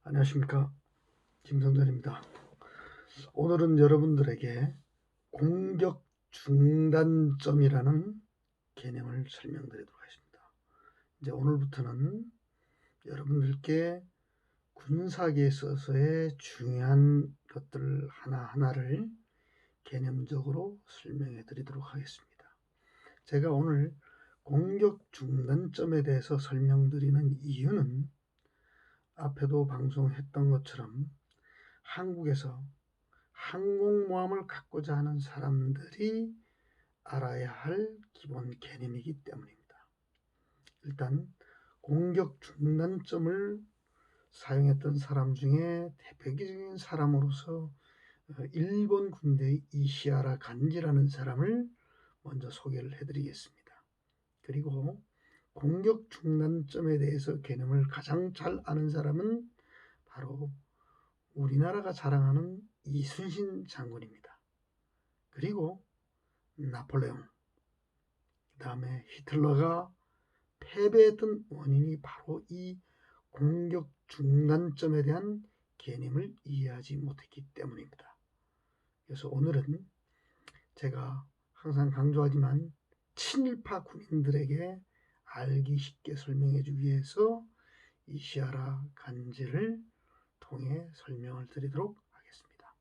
안녕하십니까, 김성전입니다. 오늘은 여러분들에게 공격 중단점이라는 개념을 설명드리도록 하겠습니다. 이제 오늘부터는 여러분들께 군사계에 있어서의 중요한 것들 하나하나를 개념적으로 설명해 드리도록 하겠습니다. 제가 오늘 공격 중단점에 대해서 설명드리는 이유는 앞에도 방송했던 것처럼 한국에서 항공모함을 갖고자 하는 사람들이 알아야 할 기본 개념이기 때문입니다. 일단 공격 중단점을 사용했던 사람 중에 대표적인 사람으로서 일본 군대의 이시하라 간지라는 사람을 먼저 소개를 해드리겠습니다. 그리고 공격 중단점에 대해서 개념을 가장 잘 아는 사람은 바로 우리나라가 자랑하는 이순신 장군입니다. 그리고 나폴레옹, 그 다음에 히틀러가 패배했던 원인이 바로 이 공격 중단점에 대한 개념을 이해하지 못했기 때문입니다. 그래서 오늘은 제가 항상 강조하지만 친일파 군인들에게 알기 쉽게 설명해 주기 위해서 이시하라 간지를 통해 설명을 드리도록 하겠습니다.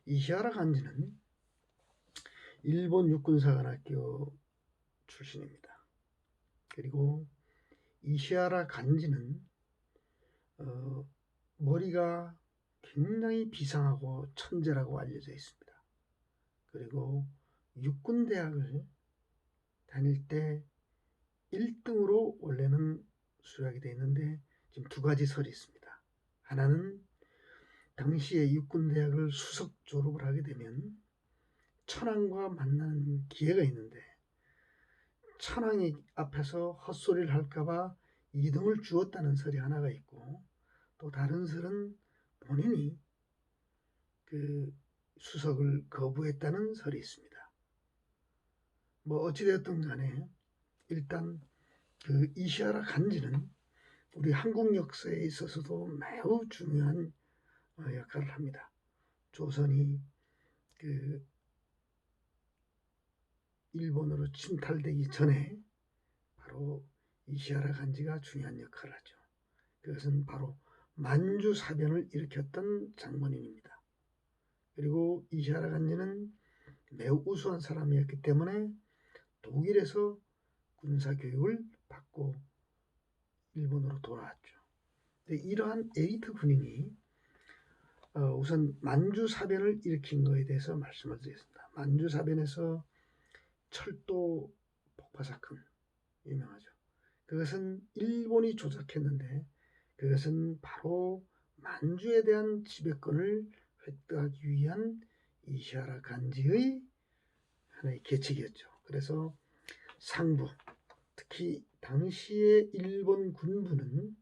이시하라 간지는 일본 육군사관학교 출신입니다. 그리고 이시하라 간지는 머리가 굉장히 비상하고 천재라고 알려져 있습니다. 그리고 육군대학을 다닐 때 1등으로 원래는 수료하게 되어 있는데 지금 두 가지 설이 있습니다. 하나는 당시에 육군대학을 수석 졸업을 하게 되면 천황과 만나는 기회가 있는데 천황이 앞에서 헛소리를 할까봐 2등을 주었다는 설이 하나가 있고, 또 다른 설은 본인이 그 수석을 거부했다는 설이 있습니다. 뭐 어찌되었든 간에 일단 그 이시하라 간지는 우리 한국 역사에 있어서도 매우 중요한 역할을 합니다. 조선이 그 일본으로 침탈되기 전에 바로 이시하라 간지가 중요한 역할을 하죠. 그것은 바로 만주사변을 일으켰던 장본인입니다. 그리고 이시하라 간지는 매우 우수한 사람이었기 때문에 독일에서 군사교육을 받고 일본으로 돌아왔죠. 이러한 에리트 군인이 우선 만주사변을 일으킨 것에 대해서 말씀을 드리겠습니다. 만주사변에서 철도 폭파 사건 유명하죠. 그것은 일본이 조작했는데 그것은 바로 만주에 대한 지배권을 획득하기 위한 이시하라 간지의 하나의 계책이었죠. 그래서 상부, 특히 당시의 일본 군부는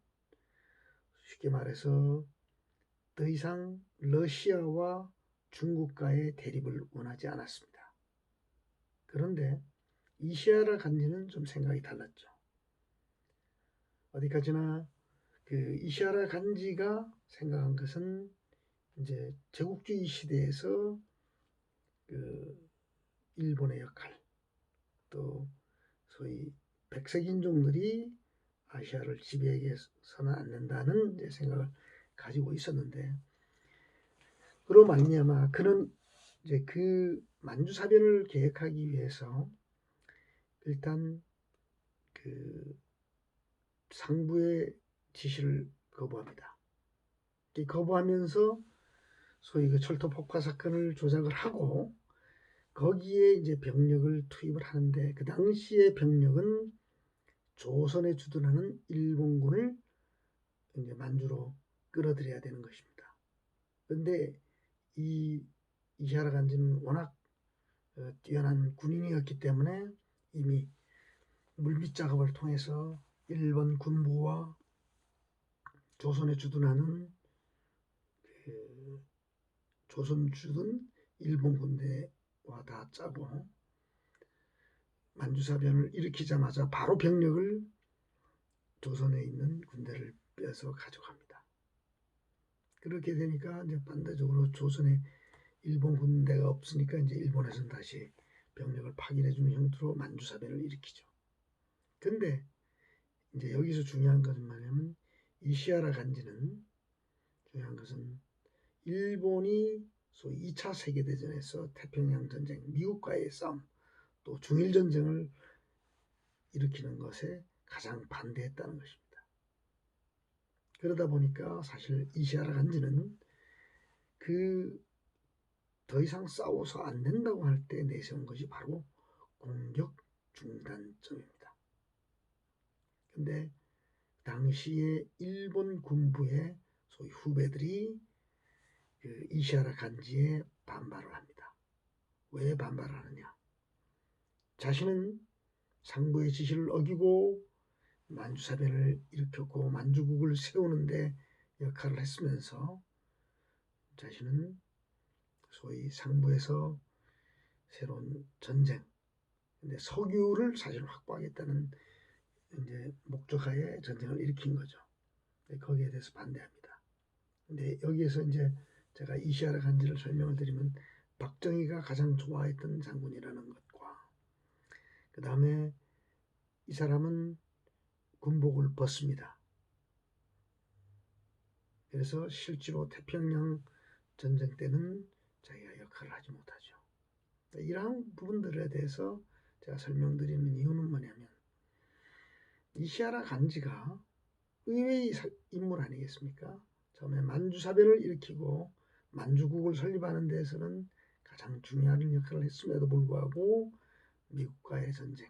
쉽게 말해서 더 이상 러시아와 중국과의 대립을 원하지 않았습니다. 그런데 이시하라 간지는 좀 생각이 달랐죠. 어디까지나 그 이시하라 간지가 생각한 것은 이제 제국주의 시대에서 그 일본의 역할, 또 소위 백색 인종들이 아시아를 지배해서는 안 된다는 이제 생각을 가지고 있었는데, 그로 말미암아 그는 이제 그 만주사변을 계획하기 위해서 일단 그 상부의 지시를 거부합니다. 거부하면서 소위 그 철도 폭파 사건을 조작을 하고 거기에 이제 병력을 투입을 하는데, 그 당시의 병력은 조선에 주둔하는 일본군을 이제 만주로 끌어들여야 되는 것입니다. 그런데 이 이시하라 간지는 워낙 뛰어난 군인이었기 때문에 이미 물밑 작업을 통해서 일본 군부와 조선에 주둔하는 그 조선 주둔 일본 군대와 다 짜고 만주사변을 일으키자마자 바로 병력을 조선에 있는 군대를 빼서 가져갑니다. 그렇게 되니까 이제 반대적으로 조선에 일본 군대가 없으니까 이제 일본에서는 다시 병력을 파견해주는 형태로 만주사변을 일으키죠. 근데 이제 여기서 중요한 것은 뭐냐면 이시하라 간지는 중요한 것은 일본이 소위 2차 세계대전에서 태평양 전쟁, 미국과의 싸움, 또 중일전쟁을 일으키는 것에 가장 반대했다는 것입니다. 그러다 보니까 사실 이시하라 간지는 더 이상 싸워서 안 된다고 할 때 내세운 것이 바로 공격 중단점입니다. 근데 당시에 일본 군부의 소위 후배들이 그 이시하라 간지에 반발을 합니다. 왜 반발을 하느냐? 자신은 상부의 지시를 어기고 만주사변을 일으켰고 만주국을 세우는데 역할을 했으면서 자신은 소위 상부에서 새로운 전쟁, 근데 석유를 사실 확보하겠다는 이제 목적하에 전쟁을 일으킨 거죠. 거기에 대해서 반대합니다. 근데 여기에서 이제 제가 이시하라 간지를 설명을 드리면 박정희가 가장 좋아했던 장군이라는 것과 그 다음에 이 사람은 군복을 벗습니다. 그래서 실제로 태평양 전쟁 때는 자기가 역할을 하지 못하죠. 이러한 부분들에 대해서 제가 설명드리는 이유는 뭐냐면 이시하라 간지가 의외의 인물 아니겠습니까? 처음에 만주사변을 일으키고 만주국을 설립하는 데에서는 가장 중요한 역할을 했음에도 불구하고 미국과의 전쟁,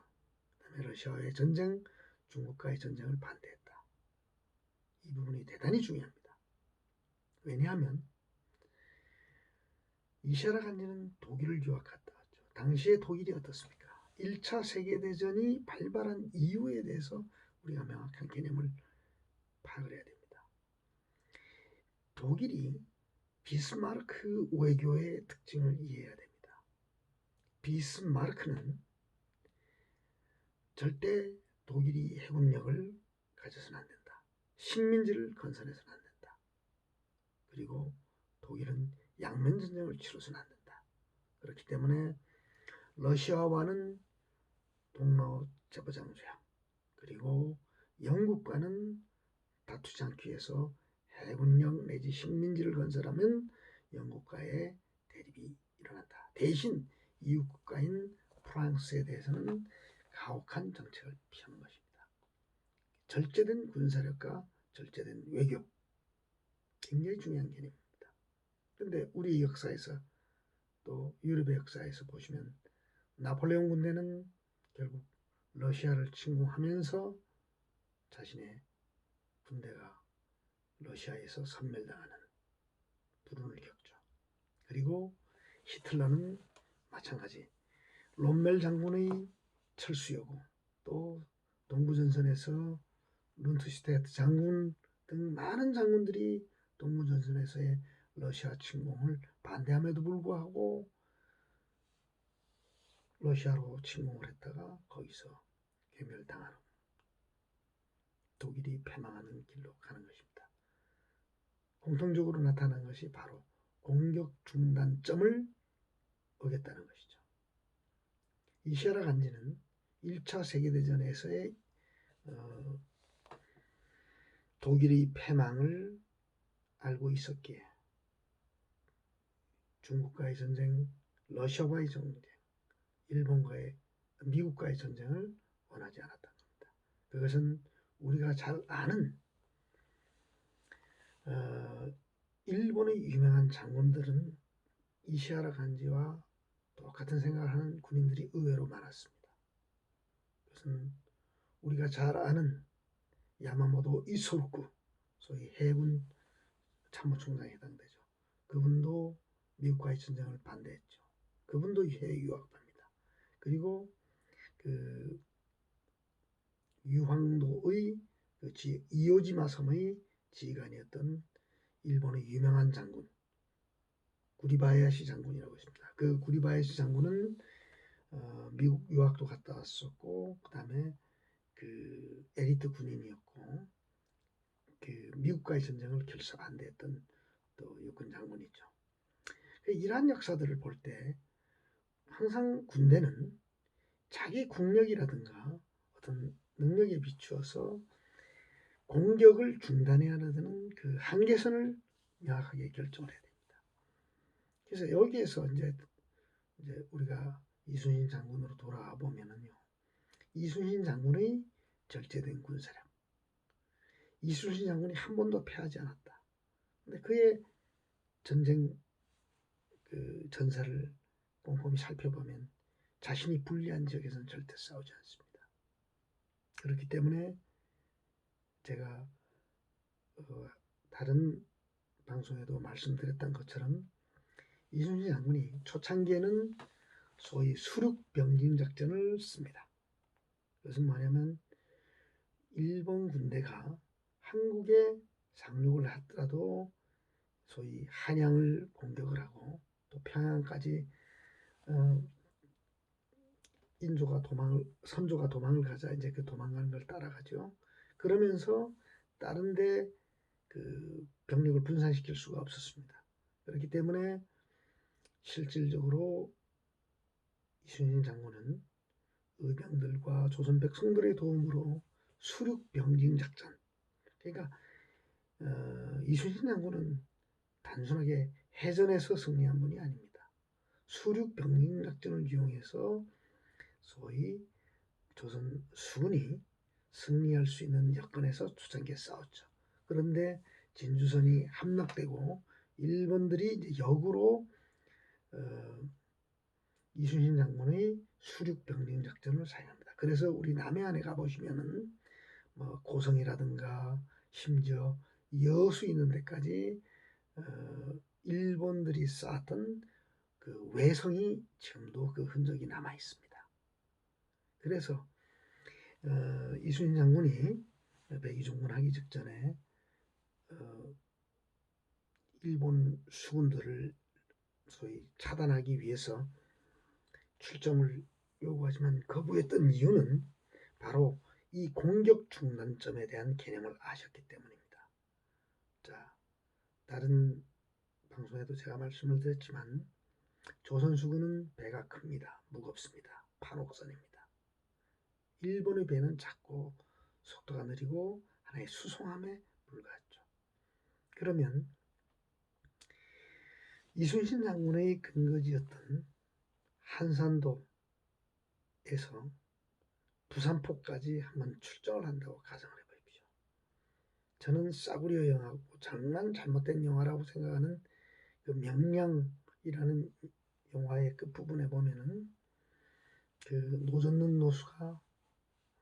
그다음에 러시아와의 전쟁, 중국과의 전쟁을 반대했다. 이 부분이 대단히 중요합니다. 왜냐하면 이시하라 간지는 독일을 유학갔다 왔죠. 당시에 독일이 어떻습니까? 1차 세계대전이 발발한 이유에 대해서 우리가 명확한 개념을 파악을 해야 됩니다. 독일이 비스마르크 외교의 특징을 이해해야 됩니다. 비스마르크는 절대 독일이 해군력을 가져서는 안 된다. 식민지를 건설해서는 안 된다. 그리고 독일은 양면전쟁을 치러서는 안 된다. 그렇기 때문에 러시아와는 동로 제보장조약, 그리고 영국과는 다투지 않기 위해서 해군력 내지 식민지를 건설하면 영국과의 대립이 일어난다. 대신 이웃 국가인 프랑스에 대해서는 가혹한 정책을 피하는 것입니다. 절제된 군사력과 절제된 외교, 굉장히 중요한 개념입니다. 그런데 우리 역사에서 또 유럽의 역사에서 보시면 나폴레옹 군대는 결국 러시아를 침공하면서 자신의 군대가 러시아에서 섬멸당하는 불운을 겪죠. 그리고 히틀러는 마찬가지 롬멜 장군의 철수여고 또 동부전선에서 룬트시테트 장군 등 많은 장군들이 동부전선에서의 러시아 침공을 반대함에도 불구하고 러시아로 침공을 했다가 거기서 괴멸당하는 독일이 패망하는 길로 가는 것입니다. 공통적으로 나타난 것이 바로 공격 중단점을 어겼다는 것이죠. 이시하라 간지는 1차 세계대전에서의 독일의 패망을 알고 있었기에 중국과의 전쟁, 러시아와의 전쟁, 미국과의 전쟁을 원하지 않았다는 겁니다. 그것은 우리가 잘 아는 일본의 유명한 장군들은 이시하라 간지와 똑같은 생각을 하는 군인들이 의외로 많았습니다. 그것은 우리가 잘 아는 야마모토 이소루쿠, 소위 해군 참모총장에 해당되죠. 그분도 미국과의 전쟁을 반대했죠. 그분도 유학파입니다. 그리고 그 유황도의 이오지마 섬의 지휘관이었던 일본의 유명한 장군 구리바야시 장군이라고 있습니다. 그 구리바야시 장군은 미국 유학도 갔다 왔었고 그 다음에 그 엘리트 군인이었고 그 미국과의 전쟁을 결사 반대했던 또 육군 장군이죠. 이러한 역사들을 볼 때 항상 군대는 자기 국력이라든가 어떤 능력에 비추어서 공격을 중단해야 하는 그 한계선을 명확하게 결정을 해야 됩니다. 그래서 여기에서 이제 우리가 이순신 장군으로 돌아와 보면은요, 이순신 장군의 절제된 군사력, 이순신 장군이 한 번도 패하지 않았다. 근데 그의 전쟁 그 전사를 꼼꼼히 살펴보면 자신이 불리한 지역에서는 절대 싸우지 않습니다. 그렇기 때문에 제가 다른 방송에도 말씀드렸던 것처럼 이순신 장군이 초창기에는 소위 수륙병진 작전을 씁니다. 그것은 뭐냐면 일본 군대가 한국에 상륙을 하더라도 소위 한양을 공격을 하고 또 평양까지 선조가 도망을 가자 이제 그 도망가는 걸 따라가죠. 그러면서 다른데 그 병력을 분산시킬 수가 없었습니다. 그렇기 때문에 실질적으로 이순신 장군은 의병들과 조선 백성들의 도움으로 수륙병진 작전, 그러니까 이순신 장군은 단순하게 해전에서 승리한 분이 아닙니다. 수륙병진 작전을 이용해서 소위 조선 수군이 승리할 수 있는 여건에서 초창기에 싸웠죠. 그런데 진주선이 함락되고 일본들이 이제 역으로 이순신 장군의 수륙병진 작전을 사용합니다. 그래서 우리 남해안에 가보시면은 뭐 고성이라든가 심지어 여수 있는 데까지 일본들이 쌓았던 그 외성이 지금도 그 흔적이 남아 있습니다. 그래서 이순신 장군이 백의종군하기 직전에 일본 수군들을 소위 차단하기 위해서 출정을 요구하지만 거부했던 이유는 바로 이 공격 중단점에 대한 개념을 아셨기 때문입니다. 자, 다른 방송에도 제가 말씀을 드렸지만 조선 수군은 배가 큽니다. 무겁습니다. 판옥선입니다. 일본의 배는 작고 속도가 느리고 하나의 수송함에 불과했죠. 그러면 이순신 장군의 근거지였던 한산도에서 부산포까지 한번 출정을 한다고 가정을 해보십시오. 저는 싸구려 영화고 정말 잘못된 영화라고 생각하는 그 명량이라는 영화의 끝부분에 보면은 그 노젓는 노수가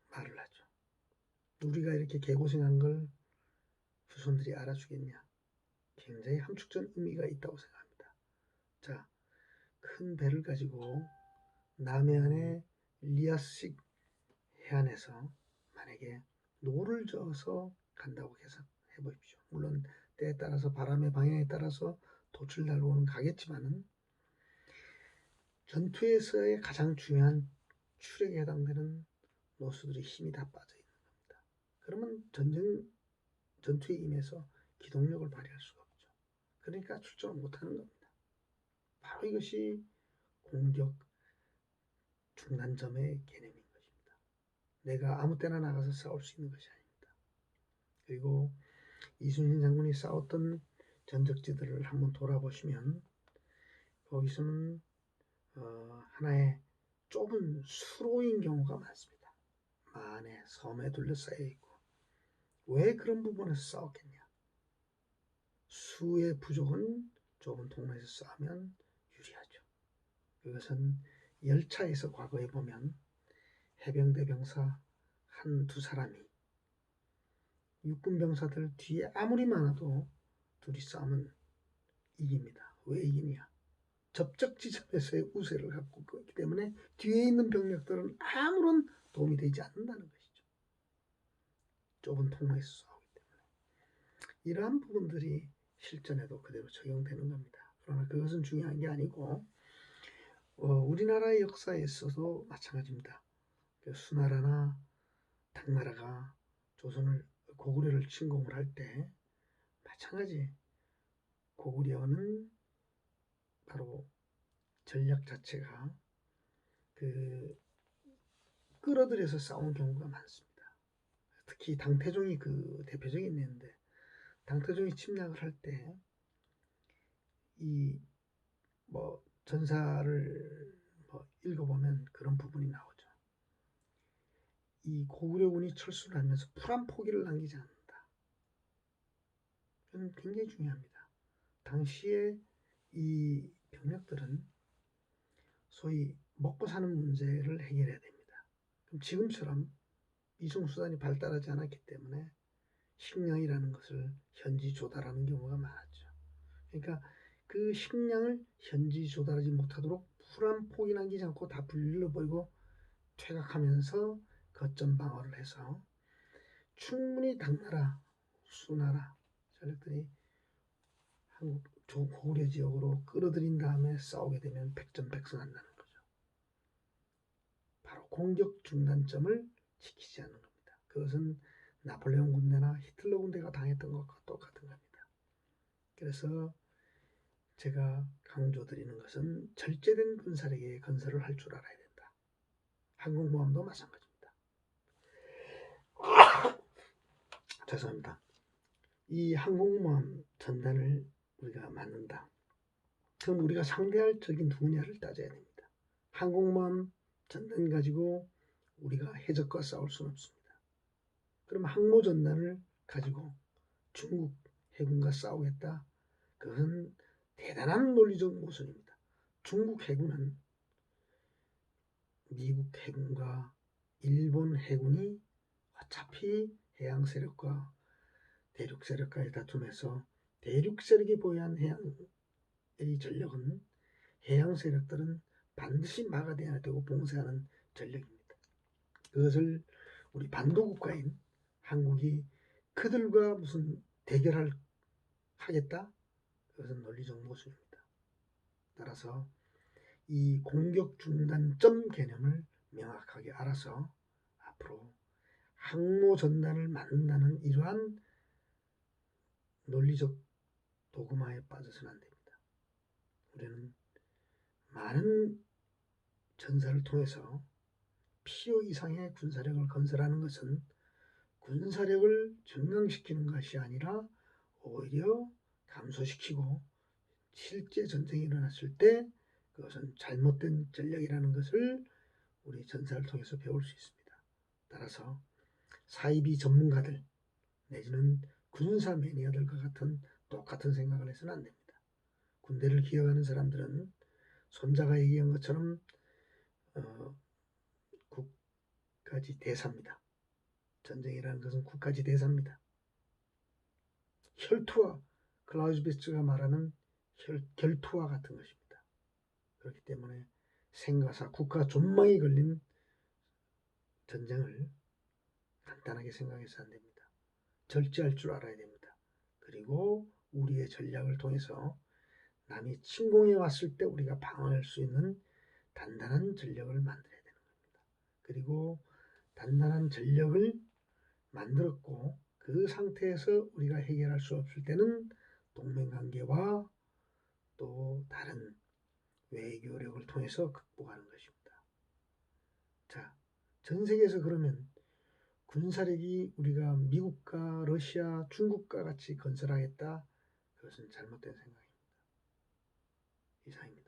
말을 하죠. 우리가 이렇게 개고생한 걸 후손들이 알아주겠냐. 굉장히 함축적 의미가 있다고 생각합니다. 자, 큰 배를 가지고 남해안의 리아스식 해안에서 만약에 노를 저어서 간다고 해석해 보십시오. 물론 때에 따라서 바람의 방향에 따라서 돛을 달고 오는 가겠지만은 전투에서의 가장 중요한 추력에 해당되는 노수들의 힘이 다 빠져 있는 겁니다. 그러면 전투에 임해서 기동력을 발휘할 수가 없죠. 그러니까 출정을 못하는 겁니다. 바로 이것이 공격 중단점의 개념인 것입니다. 내가 아무 때나 나가서 싸울 수 있는 것이 아닙니다. 그리고 이순신 장군이 싸웠던 전적지들을 한번 돌아보시면 거기서는 하나의 좁은 수로인 경우가 많습니다. 만에 섬에 둘러싸여 있고 왜 그런 부분에서 싸웠겠냐? 수의 부족은 좁은 통로에서 싸우면 유리하죠. 그것은 열차에서 과거에 보면 해병대 병사 한두 사람이 육군 병사들 뒤에 아무리 많아도 둘이 싸우면 이깁니다. 왜 이기냐? 접촉 지점에서의 우세를 갖고 있기 때문에 뒤에 있는 병력들은 아무런 도움이 되지 않는다는 것이죠. 좁은 통로에서 싸우기 때문에. 이러한 부분들이 실전에도 그대로 적용되는 겁니다. 그러나 그것은 중요한 게 아니고 우리나라의 역사에 있어서 마찬가지입니다. 수나라나 당나라가 조선을 고구려를 침공을 할 때 마찬가지 고구려는 바로 전략 자체가 그 끌어들여서 싸운 경우가 많습니다. 특히 당태종이 그 대표적인 예인데, 당태종이 침략을 할 때 이 뭐 전사를 뭐 읽어보면 그런 부분이 나오죠. 이 고구려군이 철수를 하면서 풀 한 포기를 남기지 않는다. 이건 굉장히 중요합니다. 당시에 이 병력들은 소위 먹고 사는 문제를 해결해야 됩니다. 그럼 지금처럼 이송수단이 발달하지 않았기 때문에 식량이라는 것을 현지 조달하는 경우가 많았죠. 그러니까 그 식량을 현지 조달하지 못하도록 풀 한 포기 남기지 않고 다 불질러버리고 퇴각하면서 거점 방어를 해서 충분히 당나라, 수나라 전력들이 한국 고구려 지역으로 끌어들인 다음에 싸우게 되면 백전백승한다는 거죠. 바로 공격 중단점을 지키지 않는 겁니다. 그것은 나폴레옹 군대나 히틀러 군대가 당했던 것과 똑같은 겁니다. 그래서 제가 강조드리는 것은 절제된 군사력의 건설을 할 줄 알아야 된다. 항공모함도 마찬가지입니다. 죄송합니다. 이 항공모함 전단을 우리가 만든다. 그럼 우리가 상대할 적이 누구냐를 따져야 됩니다. 항공모함 전단 가지고 우리가 해적과 싸울 수는 없습니다. 그럼 항모 전단을 가지고 중국 해군과 싸우겠다. 그것은 대단한 논리적 모순입니다. 중국 해군은 미국 해군과 일본 해군이 어차피 해양 세력과 대륙 세력과의 다툼에서 대륙 세력이 보유한 해양의 전력은 해양 세력들은 반드시 막아내야 되고 봉쇄하는 전력입니다. 그것을 우리 반도국가인 한국이 그들과 무슨 대결을 하겠다? 그것은 논리적 모순입니다. 따라서 이 공격 중단점 개념을 명확하게 알아서 앞으로 항모 전단을 만든다는 이러한 논리적 도구마에 빠져서는 안 됩니다. 우리는 많은 전사를 통해서 필요 이상의 군사력을 건설하는 것은 군사력을 증강시키는 것이 아니라 오히려 감소시키고 실제 전쟁이 일어났을 때 그것은 잘못된 전략이라는 것을 우리 전사를 통해서 배울 수 있습니다. 따라서 사이비 전문가들 내지는 군사 매니아들과 같은 똑같은 생각을 해서는 안 됩니다. 군대를 기억하는 사람들은 손자가 얘기한 것처럼 국가지 대사입니다. 전쟁이라는 것은 국가지 대사입니다. 혈투와 클라우즈비츠가 말하는 결투와 같은 것입니다. 그렇기 때문에 생가사 국가 존망이 걸린 전쟁을 간단하게 생각해서 안 됩니다. 절제할 줄 알아야 됩니다. 그리고 우리의 전략을 통해서 남이 침공해 왔을 때 우리가 방어할 수 있는 단단한 전력을 만들어야 되는 겁니다. 그리고 단단한 전력을 만들었고 그 상태에서 우리가 해결할 수 없을 때는 동맹관계와 또 다른 외교력을 통해서 극복하는 것입니다. 자, 전 세계에서 그러면 군사력이 우리가 미국과 러시아, 중국과 같이 건설하겠다? 그것은 잘못된 생각입니다. 이상입니다.